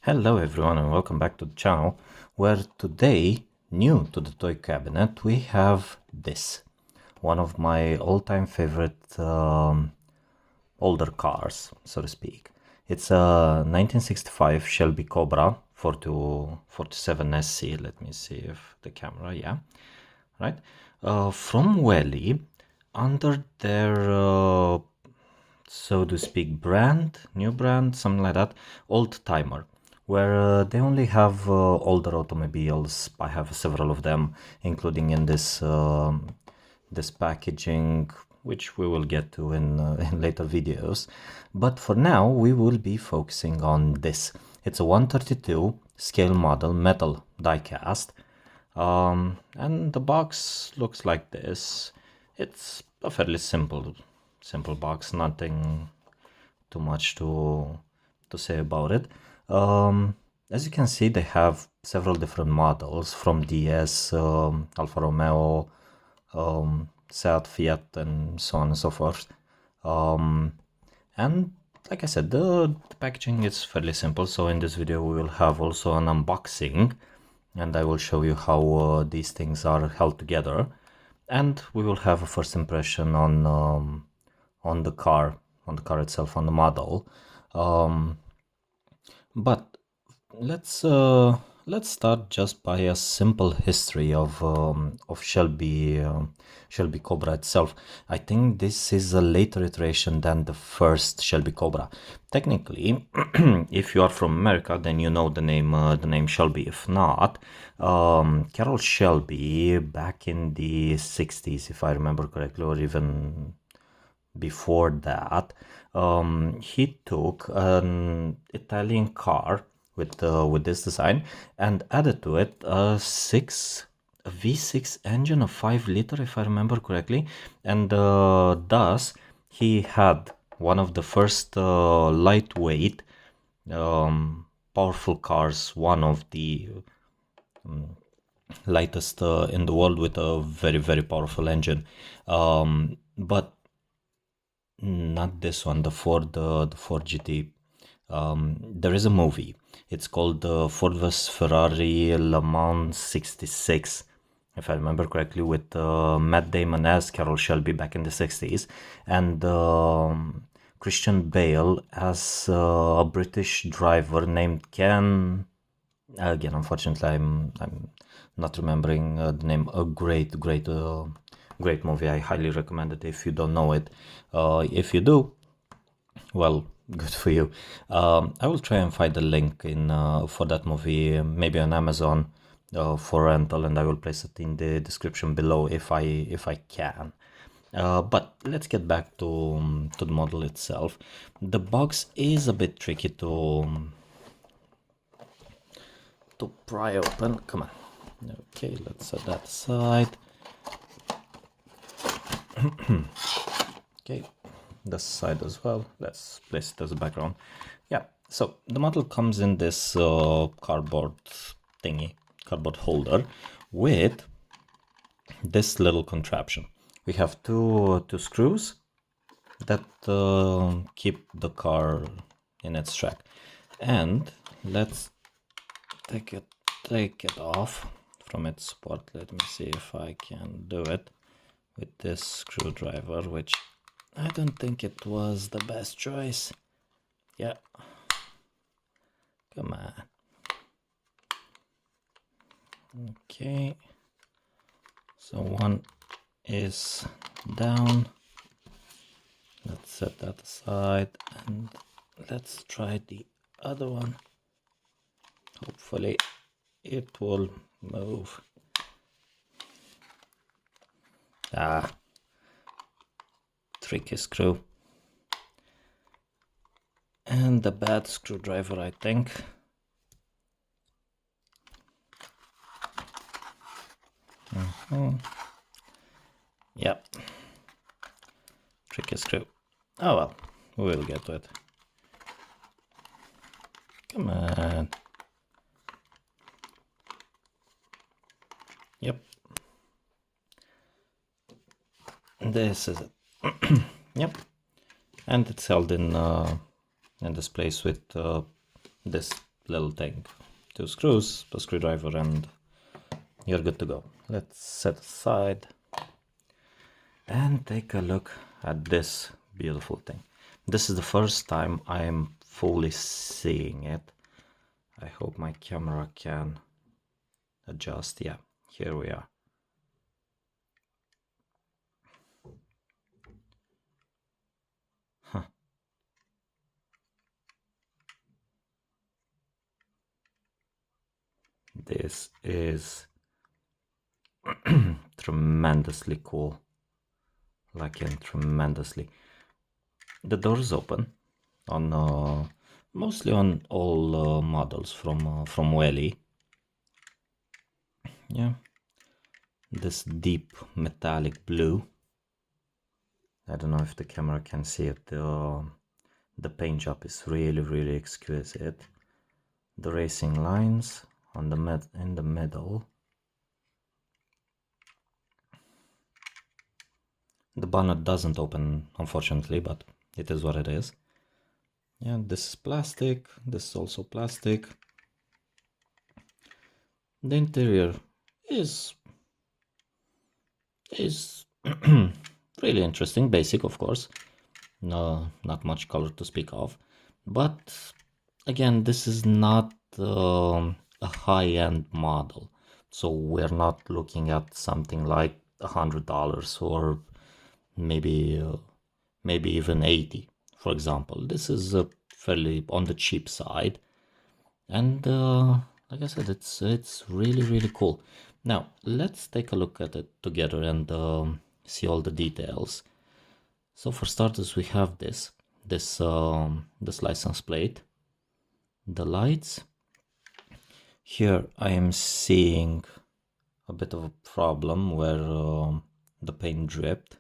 Hello everyone and welcome back to the channel, where today, new to the toy cabinet, we have this. One of my all-time favorite older cars, so to speak. It's a 1965 Shelby Cobra 4247 SC. Let me see if the camera, yeah, right? From Welly, under their so to speak brand, new brand, something like that, Old Timer, where they only have older automobiles. I have several of them, including in this packaging, which we will get to in later videos. But for now, we will be focusing on this. It's a 132 scale model metal die-cast, and the box looks like this. It's a fairly simple box, nothing too much to say about it. As you can see, they have several different models from DS, Alfa Romeo, Seat, Fiat, and so on and so forth. And like I said, the packaging is fairly simple, so in this video we will have also an unboxing, and I will show you how these things are held together, and we will have a first impression on the car itself, on the model. But let's start just by a simple history of Shelby Cobra itself. I think this is a later iteration than the first Shelby Cobra. Technically, if you are from America, then you know the name Shelby. If not, Carroll Shelby back in the 60s, if I remember correctly, or even before that, he took an Italian car with this design and added to it a V6 engine, a 5-liter, if I remember correctly, and thus he had one of the first lightweight, powerful cars, one of the lightest in the world, with a very powerful engine, but not this one, the Ford GT. There is a movie. It's called Ford vs Ferrari Le Mans '66, if I remember correctly, with Matt Damon as Carroll Shelby back in the 60s, and Christian Bale as a British driver named Ken. Again, unfortunately, I'm not remembering the name. A great movie. I highly recommend it if you don't know it. If you do, well, good for you. I will try and find the link in for that movie, maybe on Amazon for rental, and I will place it in the description below if I can. But let's get back to the model itself. The box is a bit tricky to pry open. Come on. Okay, let's set that aside. Okay, this side as well. Let's place it as a background. Yeah, so the model comes in this cardboard holder with this little contraption. We have two screws that keep the car in its track, and let's take it off from its support. Let me see if I can do it with this screwdriver, which I don't think it was the best choice. Yeah, come on. Okay, so one is down. Let's set that aside and let's try the other one. Hopefully it will move. Tricky screw. And the bad screwdriver, I think. Yep. Tricky screw. Oh well, we will get to it. Come on. Yep. This is it. Yep. And it's held in this place with this little thing. 2 screws, a screwdriver, and you're good to go. Let's set aside and take a look at this beautiful thing. This is the first time I am fully seeing it. I hope my camera can adjust. Yeah, here we are. Huh. This is tremendously cool. Like in tremendously. The door is open on mostly on all models from Welly. Yeah, this deep metallic blue. I don't know if the camera can see it. The paint job is really exquisite. The racing lines on in the middle. The bonnet doesn't open, unfortunately, but it is what it is. Yeah, this is plastic. This is also plastic. The interior is really interesting, basic, of course. No, not much color to speak of, but again, this is not a high-end model, so we're not looking at something like $100 or maybe maybe even 80, for example. This is fairly on the cheap side, and like I said, it's really cool. Now let's take a look at it together and see all the details. So for starters, we have this license plate, the lights. Here I am seeing a bit of a problem where the paint dripped.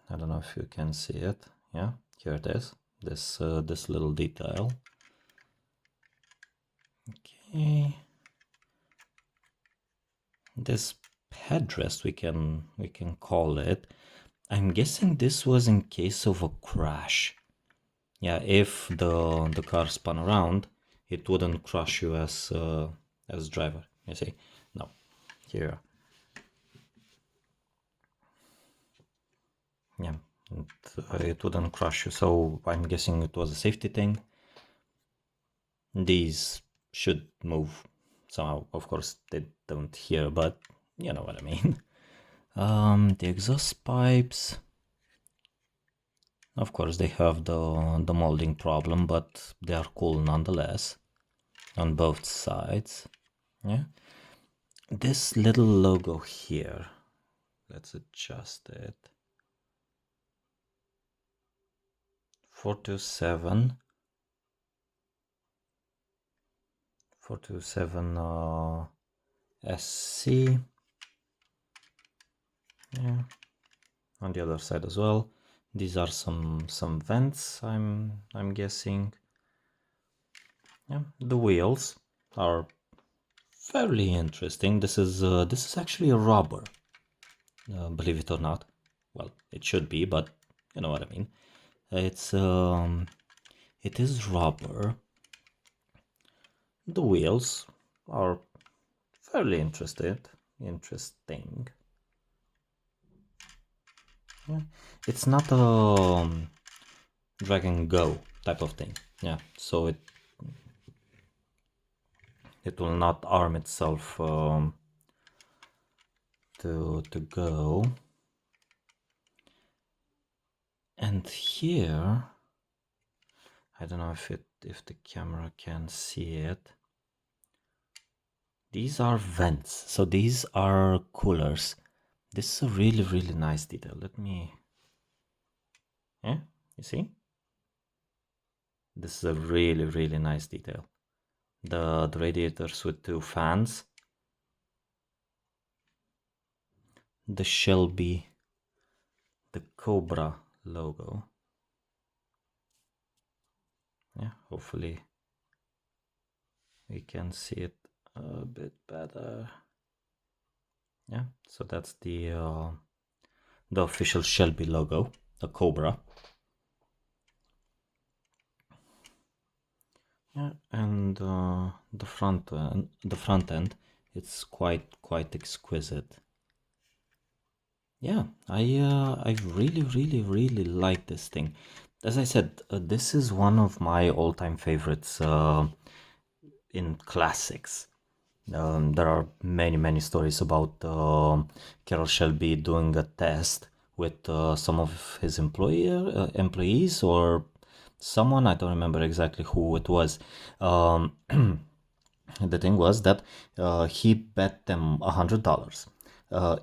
I don't know if you can see it. Yeah, here it is. This little detail. Okay. This headrest, we can call it. I'm guessing this was in case of a crash. Yeah, if the car spun around, it wouldn't crush you as driver. You see? No, here. Yeah, it wouldn't crush you. So I'm guessing it was a safety thing. These should move somehow. Of course, they don't here, but you know what I mean. The exhaust pipes. Of course, they have the molding problem, but they are cool nonetheless on both sides. Yeah. This little logo here, let's adjust it. 427 SC. Yeah. On the other side as well. These are some vents, I'm guessing. Yeah, the wheels are fairly interesting. This is actually a rubber, believe it or not. Well, it should be, but you know what I mean. It is rubber. The wheels are fairly interesting. Yeah. It's not a drag and go type of thing. Yeah, so it will not arm itself to go. And here, I don't know if the camera can see it. These are vents, so these are coolers. This is a really nice detail. Let me, yeah, you see? This is a really nice detail. The radiators with 2 fans. The Shelby, the Cobra logo. Yeah, hopefully we can see it a bit better. Yeah, so that's the official Shelby logo, the Cobra. Yeah, and the front end, it's quite exquisite. Yeah, I really really like this thing. As I said, this is one of my all-time favorites in classics. There are many stories about Carroll Shelby doing a test with some of his employees or someone. I don't remember exactly who it was. Um, the thing was that he bet them $100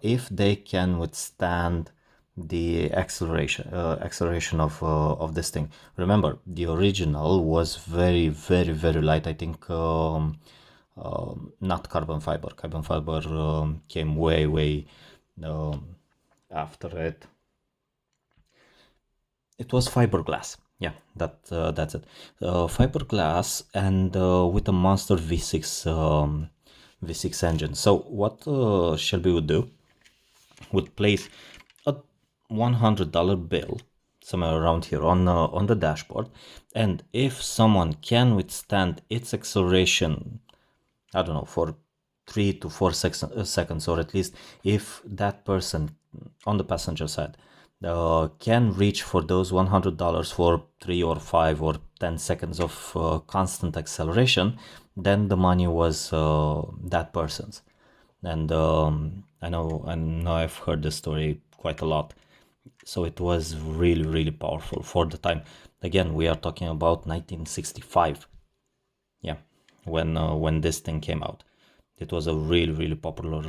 if they can withstand the acceleration of this thing. Remember, the original was very light. I think not carbon fiber. Carbon fiber came way um, after it. It was fiberglass. Yeah, that's it. Fiberglass and with a monster V6 engine. So what Shelby would do would place a $100 bill somewhere around here on the dashboard, and if someone can withstand its acceleration, I don't know, for 3 to 4 seconds, or at least if that person on the passenger side can reach for those $100 for 3 or 5 or 10 seconds of constant acceleration, then the money was that person's. And I know I've heard this story quite a lot. So it was really powerful for the time. Again, we are talking about 1965. Yeah, when this thing came out, it was a really popular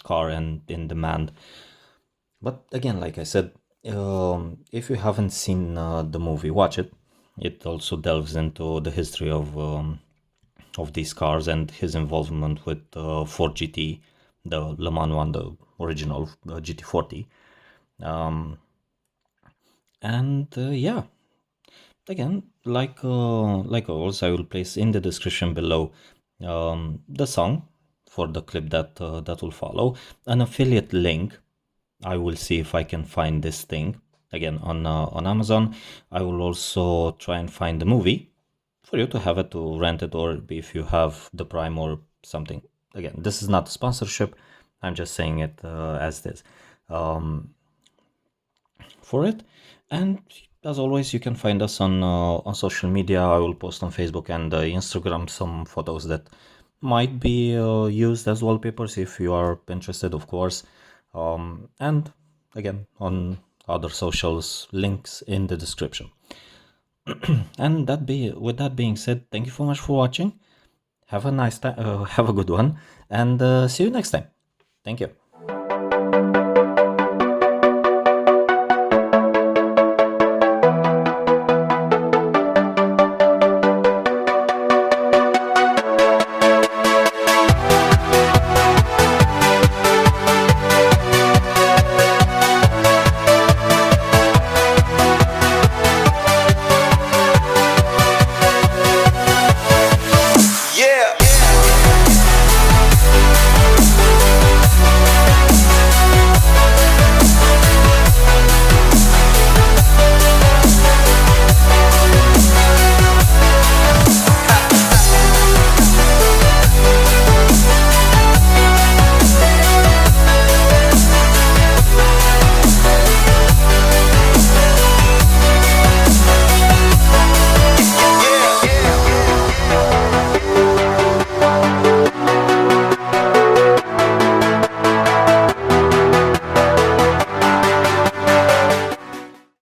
car and in demand. But again, like I said, if you haven't seen the movie, watch it. It also delves into the history of these cars and his involvement with Ford GT, the Le Mans one, the original GT40. And yeah, again, like always, I will place in the description below the song for the clip that will follow, an affiliate link. I will see if I can find this thing again on Amazon. I will also try and find the movie for you to have it, to rent it, or if you have the Prime or something. Again, this is not a sponsorship. I'm just saying it as this. Um, for it. And as always, you can find us on social media. I will post on Facebook and Instagram some photos that might be used as wallpapers if you are interested, of course. And again, on other socials, links in the description. And with that being said, thank you so much for watching. Have a nice time. Have a good one, and see you next time. Thank you.